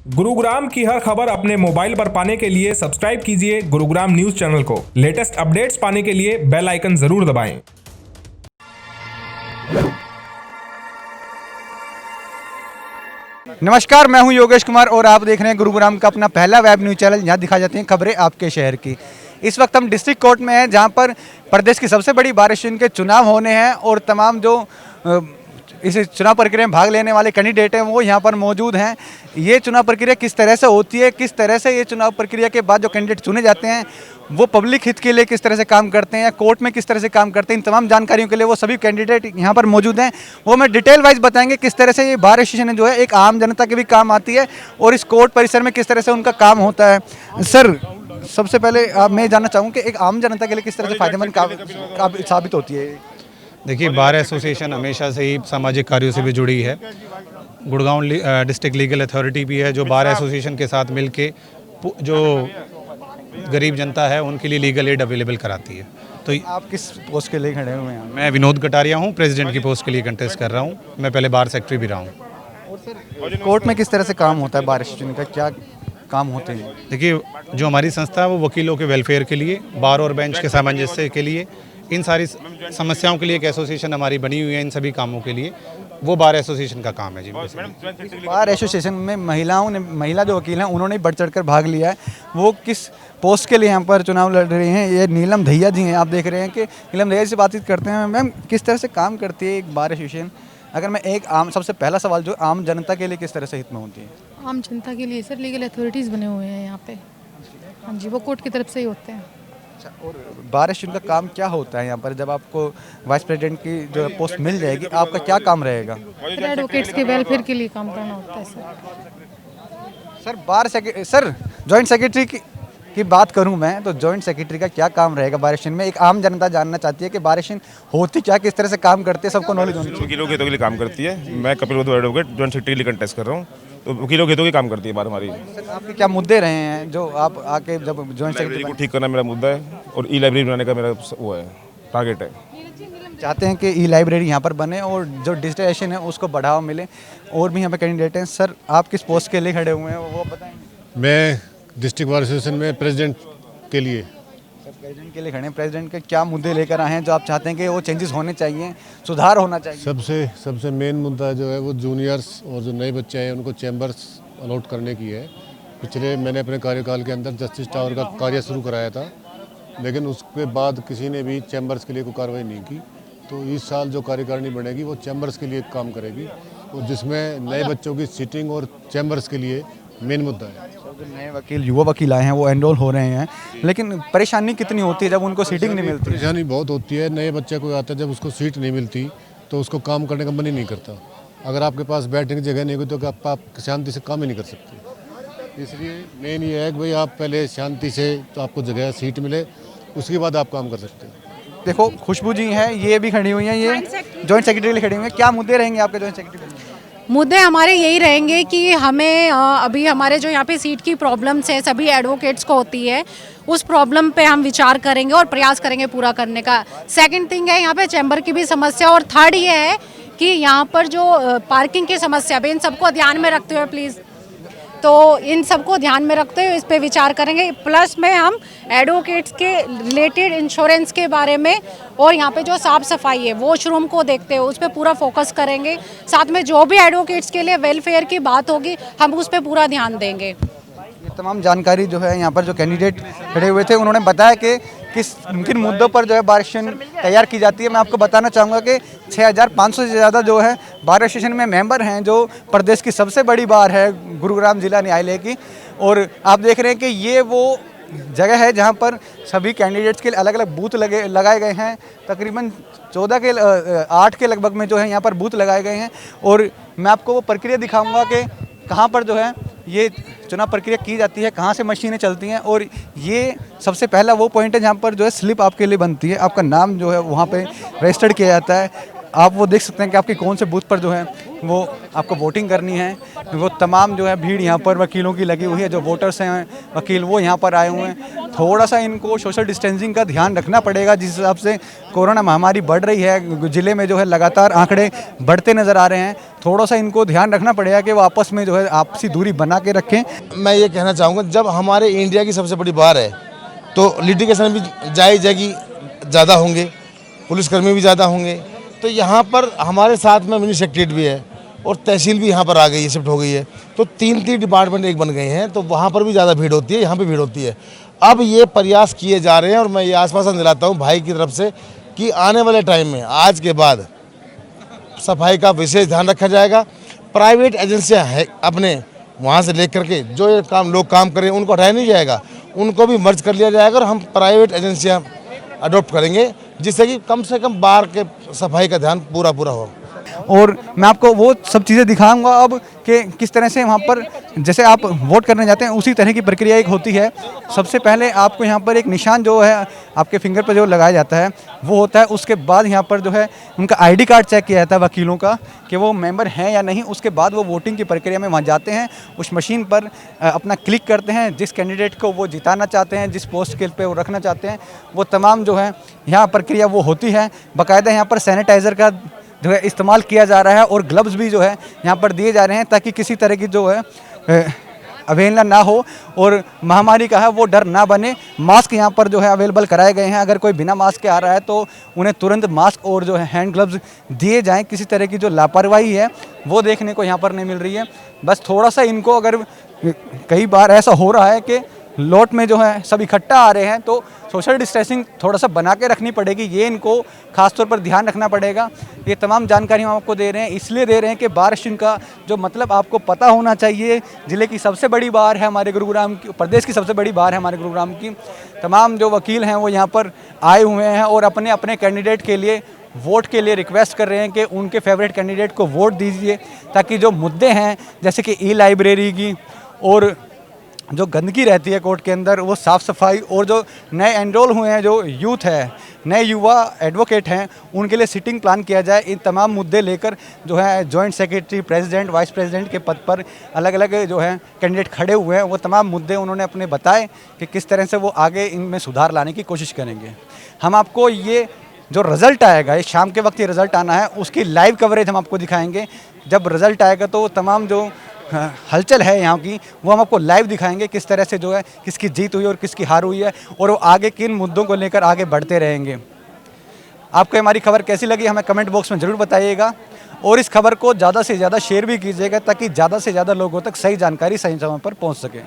गुरुग्राम की हर खबर अपने मोबाइल पर पाने के लिए सब्सक्राइब कीजिए गुरुग्राम न्यूज चैनल को। लेटेस्ट अपडेट्स पाने के लिए बेल आइकन जरूर दबाएं। नमस्कार, मैं हूं योगेश कुमार और आप देख रहे हैं गुरुग्राम का अपना पहला वेब न्यूज चैनल। यहाँ दिखाई जाती हैं खबरें आपके शहर की। इस वक्त हम डिस्ट्रिक्ट कोर्ट में हैं, जहाँ पर प्रदेश की सबसे बड़ी बार एसोसिएशन के चुनाव होने हैं और तमाम जो इस चुनाव प्रक्रिया में भाग लेने वाले कैंडिडेट हैं वो यहाँ पर मौजूद हैं। ये चुनाव प्रक्रिया किस तरह से होती है, किस तरह से ये चुनाव प्रक्रिया के बाद जो कैंडिडेट चुने जाते हैं वो पब्लिक हित के लिए किस तरह से काम करते हैं या कोर्ट में किस तरह से काम करते हैं, इन तमाम जानकारियों के लिए वो सभी कैंडिडेट यहाँ पर मौजूद हैं। वो हमें डिटेल वाइज बताएंगे किस तरह से ये बार एसोसिएशन जो है एक आम जनता के भी काम आती है और इस कोर्ट परिसर में किस तरह से उनका काम होता है। सर, सबसे पहले मैं जानना चाहूँ कि एक आम जनता के लिए किस तरह से फायदेमंद साबित होती है। देखिए, बार एसोसिएशन हमेशा से ही सामाजिक कार्यों से भी जुड़ी है। गुड़गांव डिस्ट्रिक्ट लीगल अथॉरिटी भी है जो बार एसोसिएशन के साथ मिलके जो गरीब जनता है उनके लिए लीगल एड अवेलेबल कराती है। तो आप किस पोस्ट के लिए खड़े हुए हैं? मैं विनोद कटारिया हूँ, प्रेसिडेंट की पोस्ट के लिए कंटेस्ट कर रहा हूँ। मैं पहले बार सेक्रेटरी भी रहा हूँ। कोर्ट में किस तरह से काम होता है, बार एसोसिएशन का क्या काम होते हैं? देखिए, जो हमारी संस्था है वो वकीलों के वेलफेयर के लिए, बार और बेंच के सामंजस्य के लिए, इन सारी समस्याओं के लिए एक एसोसिएशन हमारी बनी हुई है। इन सभी कामों के लिए वो बार एसोसिएशन का काम है जी। बार एसोसिएशन में महिला जो वकील हैं उन्होंने बढ़ चढ़कर भाग लिया है। वो किस पोस्ट के लिए यहाँ पर चुनाव लड़ रही हैं? ये नीलम दहिया जी हैं। आप देख रहे हैं कि नीलम दहिया जी से बातचीत करते हैं। मैम, किस तरह से काम करती है एक बार एसोसिएशन? अगर मैं एक सबसे पहला सवाल जो आम जनता के लिए किस तरह से हित में होती है? आम जनता के लिए सर लीगल अथॉरिटीज़ बने हुए हैं यहाँ पे। हाँ जी, वो कोर्ट की तरफ से ही होते हैं। अच्छा, और बार एसोसिएशन का काम क्या होता है यहाँ पर? जब आपको वाइस प्रेसिडेंट की जो पोस्ट मिल जाएगी, आपका क्या काम रहेगा? फिर एडवोकेट्स के वेलफेयर के लिए काम करना होता है सर। सर, जॉइंट सेक्रेटरी की बात करूं मैं तो जॉइंट सेक्रेटरी का क्या काम रहेगा बार एसोसिएशन में? एक आम जनता जानना चाहती है कि बार एसोसिएशन होती क्या, किस तरह से काम करती है, सबको नॉलेज होनी चाहिए। वकीलों के हितों के लिए काम करती है। मैं कपिल वधू एडवोकेट जॉइंट सेक्रेटरी के लिए कंटेस्ट कर रहा हूँ, तो वकीलों के हितों की काम करती है बार हमारी। सर, आपके क्या मुद्दे रहे हैं जो आप आके जब जॉइंट लाइब्रेरी सेक्रेटरी को ठीक करना मेरा मुद्दा है और ई लाइब्रेरी बनाने का मेरा वो है, टारगेट है। चाहते हैं कि ई लाइब्रेरी यहाँ पर बने और जो डिजिटलाइजेशन है उसको बढ़ावा मिले। और भी यहाँ पे कैंडिडेट हैं। सर, आप किस पोस्ट के लिए खड़े हुए हैं वो बताएंगे? मैं डिस्ट्रिक्ट बार एसोसिएशन में प्रेसिडेंट के लिए। सर, प्रेसिडेंट के लिए खड़े हैं। प्रेसिडेंट के क्या मुद्दे लेकर आए हैं जो आप चाहते हैं कि वो चेंजेस होने चाहिए, सुधार होना चाहिए? सबसे मेन मुद्दा जो है वो जूनियर्स और जो नए बच्चे हैं उनको चैम्बर्स अलॉट करने की है। मैंने अपने कार्यकाल के अंदर जस्टिस टावर का कार्य शुरू कराया था, लेकिन उसके बाद किसी ने भी चैम्बर्स के लिए कोई कार्रवाई नहीं की। तो इस साल जो कार्यकारिणी बनेगी वो चैम्बर्स के लिए काम करेगी, और जिसमें नए बच्चों की सीटिंग और चैम्बर्स के लिए मेन मुद्दा है। जो नए वकील, युवा वकील आए हैं वो एनरोल हो रहे हैं, लेकिन परेशानी कितनी होती है जब उनको सीटिंग नहीं मिलती? परेशानी बहुत होती है। नए बच्चे को आता है, जब उसको सीट नहीं मिलती तो उसको काम करने का मन ही नहीं करता। अगर आपके पास बैठने की जगह नहीं होगी तो आप शांति से काम ही नहीं कर सकते। इसलिए मेन ये है कि भाई आप पहले शांति से, तो आपको जगह सीट मिले, उसके बाद आप काम कर सकते हैं। देखो, खुशबू जी हैं, ये भी खड़ी हुई हैं, ये जॉइंट सेक्रेटरी के लिए खड़ी हुई हैं। क्या मुद्दे रहेंगे आपके जॉइंट सेक्रेटरी? मुद्दे हमारे यही रहेंगे कि हमें अभी हमारे जो यहाँ पे सीट की प्रॉब्लम्स है सभी एडवोकेट्स को होती है, उस प्रॉब्लम पे हम विचार करेंगे और प्रयास करेंगे पूरा करने का। सेकंड थिंग है यहाँ पे चैम्बर की भी समस्या, और थर्ड ये है कि यहाँ पर जो पार्किंग की समस्या है, इन सबको ध्यान में रखते हुए प्लीज़, तो इन सबको ध्यान में रखते हुए इस पे विचार करेंगे। प्लस में हम एडवोकेट्स के रिलेटेड इंश्योरेंस के बारे में और यहाँ पे जो साफ़ सफाई है वॉशरूम को देखते हुए उस पर पूरा फोकस करेंगे। साथ में जो भी एडवोकेट्स के लिए वेलफेयर की बात होगी हम उस पर पूरा ध्यान देंगे। ये तमाम जानकारी जो है यहाँ पर जो कैंडिडेट खड़े हुए थे उन्होंने बताया कि किन मुद्दों पर जो है बार एसोसिएशन तैयार की जाती है। मैं आपको बताना चाहूँगा कि 6500 से ज़्यादा जो है बार एसोसिएशन में मेंबर हैं, जो प्रदेश की सबसे बड़ी बार है गुरुग्राम जिला न्यायालय की। और आप देख रहे हैं कि ये वो जगह है जहाँ पर सभी कैंडिडेट्स के लिए अलग अलग बूथ लगाए गए हैं। तकरीबन 8 के लगभग में जो है यहाँ पर बूथ लगाए गए हैं। और मैं आपको वो प्रक्रिया दिखाऊँगा कि कहाँ पर जो है ये चुनाव प्रक्रिया की जाती है, कहाँ से मशीनें चलती हैं। और ये सबसे पहला वो पॉइंट है जहाँ पर जो है स्लिप आपके लिए बनती है, आपका नाम जो है वहाँ पे रजिस्टर्ड किया जाता है। आप वो देख सकते हैं कि आपके कौन से बूथ पर जो है वो आपको वोटिंग करनी है। वो तमाम जो है भीड़ यहाँ पर वकीलों की लगी हुई है, जो वोटर्स हैं वकील वो यहाँ पर आए हुए हैं। थोड़ा सा इनको सोशल डिस्टेंसिंग का ध्यान रखना पड़ेगा। जिस हिसाब से कोरोना महामारी बढ़ रही है, ज़िले में जो है लगातार आंकड़े बढ़ते नज़र आ रहे हैं, थोड़ा सा इनको ध्यान रखना पड़ेगा कि वो आपस में जो है आपसी दूरी बना के रखें। मैं ये कहना चाहूँगा, जब हमारे इंडिया की सबसे बड़ी बार है तो लिटिगेशन भी जायज़ ज़्यादा होंगे, पुलिसकर्मी भी ज़्यादा होंगे। तो यहाँ पर हमारे साथ में मिनी सेक्रेटरीट भी है और तहसील भी यहाँ पर आ गई है, शिफ्ट हो गई है। तो 3 डिपार्टमेंट एक बन गए हैं, तो वहाँ पर भी ज़्यादा भीड़ होती है, यहाँ पे भीड़ होती है। अब ये प्रयास किए जा रहे हैं और मैं ये आश्वासन दिलाता हूँ भाई की तरफ से कि आने वाले टाइम में आज के बाद सफाई का विशेष ध्यान रखा जाएगा। प्राइवेट एजेंसियाँ है अपने वहाँ से लेकर के जो ये काम लोग काम करें उनको हटाया नहीं जाएगा, उनको भी मर्ज कर लिया जाएगा और हम प्राइवेट एजेंसियाँ अडॉप्ट करेंगे, जिससे कि कम से कम बार के सफाई का ध्यान पूरा हो। और मैं आपको वो सब चीज़ें दिखाऊंगा अब कि किस तरह से वहाँ पर जैसे आप वोट करने जाते हैं उसी तरह की प्रक्रिया एक होती है। सबसे पहले आपको यहाँ पर एक निशान जो है आपके फिंगर पर जो लगाया जाता है वो होता है। उसके बाद यहाँ पर जो है उनका आईडी कार्ड चेक किया जाता है वकीलों का कि वो मेंबर हैं या नहीं। उसके बाद वो वोटिंग की प्रक्रिया में वहाँ जाते हैं, उस मशीन पर अपना क्लिक करते हैं, जिस कैंडिडेट को वो जिताना चाहते हैं, जिस पोस्ट के पे वो रखना चाहते हैं, वो तमाम जो है यहाँ प्रक्रिया वो होती है। बाकायदा यहाँ पर सैनिटाइज़र का जो है इस्तेमाल किया जा रहा है और ग्लव्स भी जो है यहाँ पर दिए जा रहे हैं ताकि किसी तरह की जो है अवहेलना ना हो और महामारी का है वो डर ना बने। मास्क यहाँ पर जो है अवेलेबल कराए गए हैं, अगर कोई बिना मास्क के आ रहा है तो उन्हें तुरंत मास्क और जो है हैंड ग्लव्स दिए जाएं। किसी तरह की जो लापरवाही है वो देखने को यहाँ पर नहीं मिल रही है। बस थोड़ा सा इनको, अगर कई बार ऐसा हो रहा है कि लॉट में जो है सब इकट्ठा आ रहे हैं तो सोशल डिस्टेंसिंग थोड़ा सा बना के रखनी पड़ेगी, ये इनको खास तौर पर ध्यान रखना पड़ेगा। ये तमाम जानकारी हम आपको दे रहे हैं, इसलिए दे रहे हैं कि बार सेशन का जो मतलब आपको पता होना चाहिए। ज़िले की सबसे बड़ी बार है हमारे गुरुग्राम की, प्रदेश की सबसे बड़ी बार है हमारे गुरुग्राम की। तमाम जो वकील हैं वो यहाँ पर आए हुए हैं और अपने अपने कैंडिडेट के लिए वोट के लिए रिक्वेस्ट कर रहे हैं कि उनके फेवरेट कैंडिडेट को वोट दीजिए, ताकि जो मुद्दे हैं जैसे कि ई लाइब्रेरी की और जो गंदगी रहती है कोर्ट के अंदर वो साफ़ सफाई, और जो नए एनरोल हुए हैं जो यूथ है, नए युवा एडवोकेट हैं, उनके लिए सिटिंग प्लान किया जाए। इन तमाम मुद्दे लेकर जो है joint secretary, president, vice president के पद पर अलग अलग जो है कैंडिडेट खड़े हुए हैं, वो तमाम मुद्दे उन्होंने अपने बताए कि किस तरह से वो आगे इनमें सुधार लाने की कोशिश करेंगे। हम आपको ये जो रिज़ल्ट आएगा, ये शाम के वक्त ये रिज़ल्ट आना है, उसकी लाइव कवरेज हम आपको दिखाएंगे। जब रिज़ल्ट आएगा तो तमाम जो हलचल है यहाँ की वो हम आपको लाइव दिखाएंगे, किस तरह से जो है किसकी जीत हुई और किसकी हार हुई है और वो आगे किन मुद्दों को लेकर आगे बढ़ते रहेंगे। आपको हमारी खबर कैसी लगी हमें कमेंट बॉक्स में ज़रूर बताइएगा और इस खबर को ज़्यादा से ज़्यादा शेयर भी कीजिएगा ताकि ज़्यादा से ज़्यादा लोगों तक सही जानकारी सही समय पर पहुँच सके।